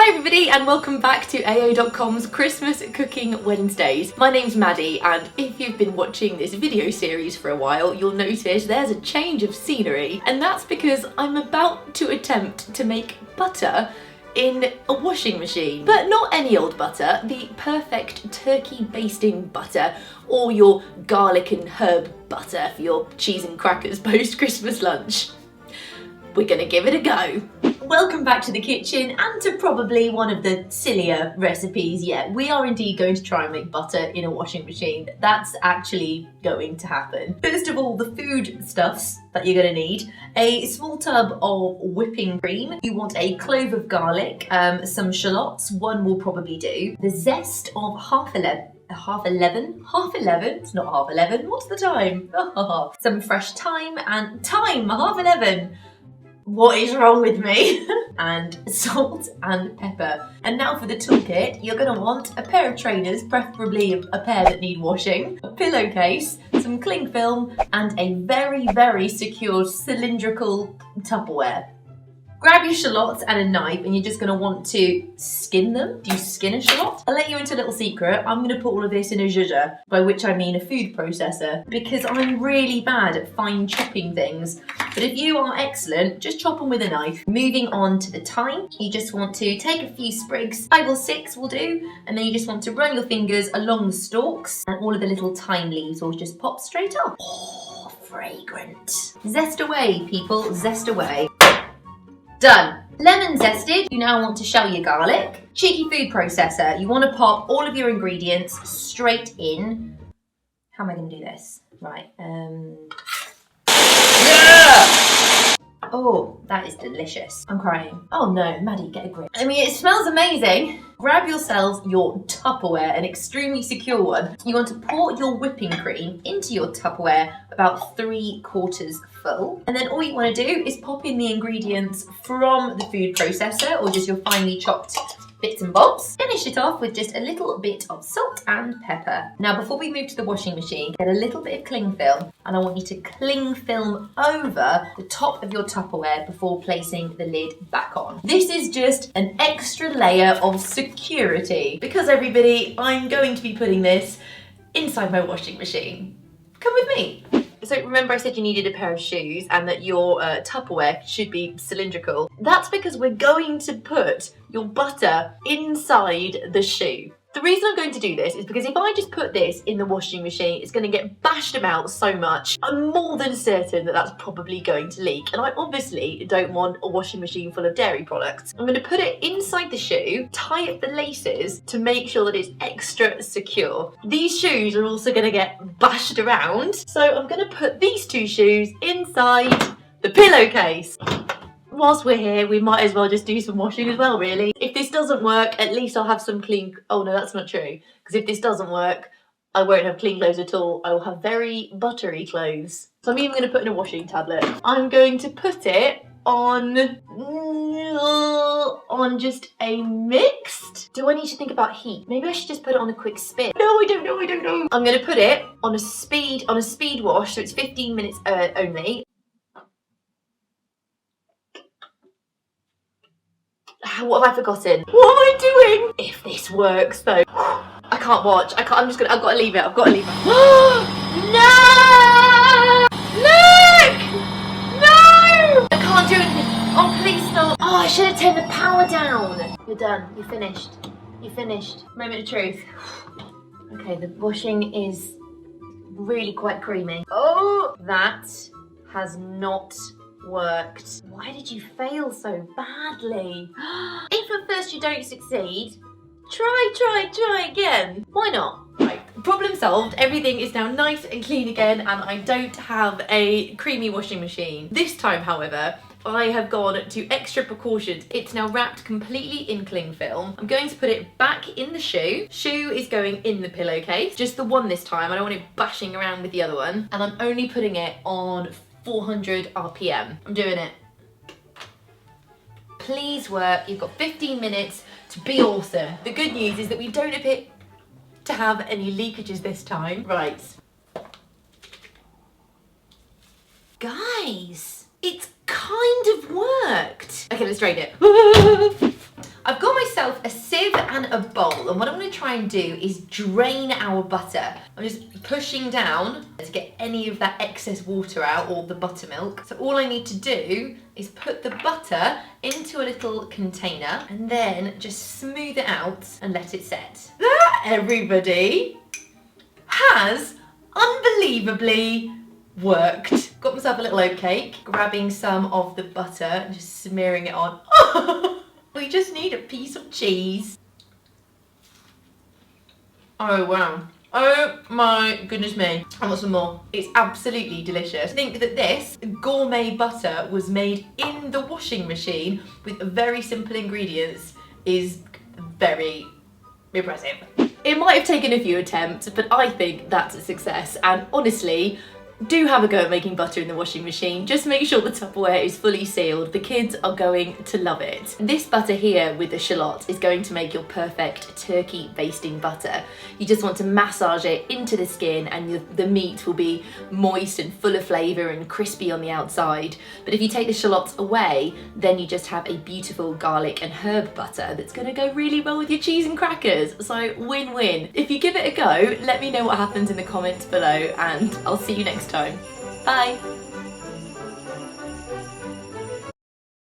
Hi everybody and welcome back to AO.com's Christmas Cooking Wednesdays. My name's Maddie and if you've been watching this video series for a while, you'll notice there's a change of scenery, and that's because I'm about to attempt to make butter in a washing machine. But not any old butter, the perfect turkey basting butter, or your garlic and herb butter for your cheese and crackers post-Christmas lunch. We're gonna give it a go. Welcome back to the kitchen and to probably one of the sillier recipes yet. We are indeed going to try and make butter in a washing machine. That's actually going to happen. First of all, the food stuffs that you're gonna need. A small tub of whipping cream. You want a clove of garlic, some shallots, one will probably do. The zest of half 11? It's not half 11, what's the time? Some fresh thyme and half 11. What is wrong with me? And salt and pepper. And now for the toolkit, you're gonna want a pair of trainers, preferably a pair that need washing, a pillowcase, some cling film, and a very, very secure cylindrical Tupperware. Grab your shallots and a knife and you're just going to want to skin them. Do you skin a shallot? I'll let you into a little secret. I'm going to put all of this in a zhuzher, by which I mean a food processor, because I'm really bad at fine chopping things. But if you are excellent, just chop them with a knife. Moving on to the thyme, you just want to take a few sprigs, 5 or 6 will do, and then you just want to run your fingers along the stalks and all of the little thyme leaves will just pop straight off. Oh, fragrant. Zest away, people, zest away. Done. Lemon zested, you now want to shell your garlic. Cheeky food processor, you want to pop all of your ingredients straight in. How am I going to do this? Right, Oh, that is delicious. I'm crying. Oh no, Maddie, get a grip. I mean, it smells amazing. Grab yourselves your Tupperware, an extremely secure one. You want to pour your whipping cream into your Tupperware about 3/4 full. And then all you want to do is pop in the ingredients from the food processor or just your finely chopped bits and bobs. Finish it off with just a little bit of salt and pepper. Now, before we move to the washing machine, get a little bit of cling film and I want you to cling film over the top of your Tupperware before placing the lid back on. This is just an extra layer of security because everybody, I'm going to be putting this inside my washing machine. Come with me. So remember I said you needed a pair of shoes and that your Tupperware should be cylindrical. That's because we're going to put your butter inside the shoe. The reason I'm going to do this is because if I just put this in the washing machine, it's going to get bashed about so much. I'm more than certain that that's probably going to leak. And I obviously don't want a washing machine full of dairy products. I'm going to put it inside the shoe, tie up the laces to make sure that it's extra secure. These shoes are also going to get bashed around. So I'm going to put these 2 shoes inside the pillowcase. Whilst we're here, we might as well just do some washing as well, really. If this doesn't work, at least I'll have some clean... Oh, no, that's not true. Because if this doesn't work, I won't have clean clothes at all. I will have very buttery clothes. So I'm even going to put in a washing tablet. I'm going to put it on just a mixed... Do I need to think about heat? Maybe I should just put it on a quick spin. No, I don't know. I'm going to put it on a speed wash, so it's 15 minutes only. What have I forgotten? What am I doing? If this works though. I can't watch. I've got to leave it. No! Nick! No! I can't do anything. Oh, please stop. Oh, I should have turned the power down. You're done. You're finished. Moment of truth. Okay, the washing is really quite creamy. Oh, that has not worked. Why did you fail so badly? If at first you don't succeed, try again. Why not? Right, problem solved. Everything is now nice and clean again and I don't have a creamy washing machine. This time, however, I have gone to extra precautions. It's now wrapped completely in cling film. I'm going to put it back in the shoe. Shoe is going in the pillowcase. Just the one this time. I don't want it bashing around with the other one. And I'm only putting it on 400 RPM. I'm doing it. Please work. You've got 15 minutes to be awesome. The good news is that we don't appear to have any leakages this time. Right. Guys, it's kind of worked. Okay, let's rate it. I've got my span a bowl, and what I'm going to try and do is drain our butter. I'm just pushing down to get any of that excess water out, or the buttermilk. So all I need to do is put the butter into a little container and then just smooth it out and let it set. That, everybody, has unbelievably worked. Got myself a little oatcake, grabbing some of the butter and just smearing it on. We just need a piece of cheese. Oh wow. Oh my goodness me. I want some more. It's absolutely delicious. I think that this gourmet butter was made in the washing machine with very simple ingredients is very impressive. It might have taken a few attempts, but I think that's a success. And honestly, do have a go at making butter in the washing machine. Just make sure the Tupperware is fully sealed. The kids are going to love it. This butter here with the shallot is going to make your perfect turkey basting butter. You just want to massage it into the skin and the meat will be moist and full of flavour and crispy on the outside. But if you take the shallots away, then you just have a beautiful garlic and herb butter that's going to go really well with your cheese and crackers. So win-win. If you give it a go, let me know what happens in the comments below, and I'll see you next time. Bye!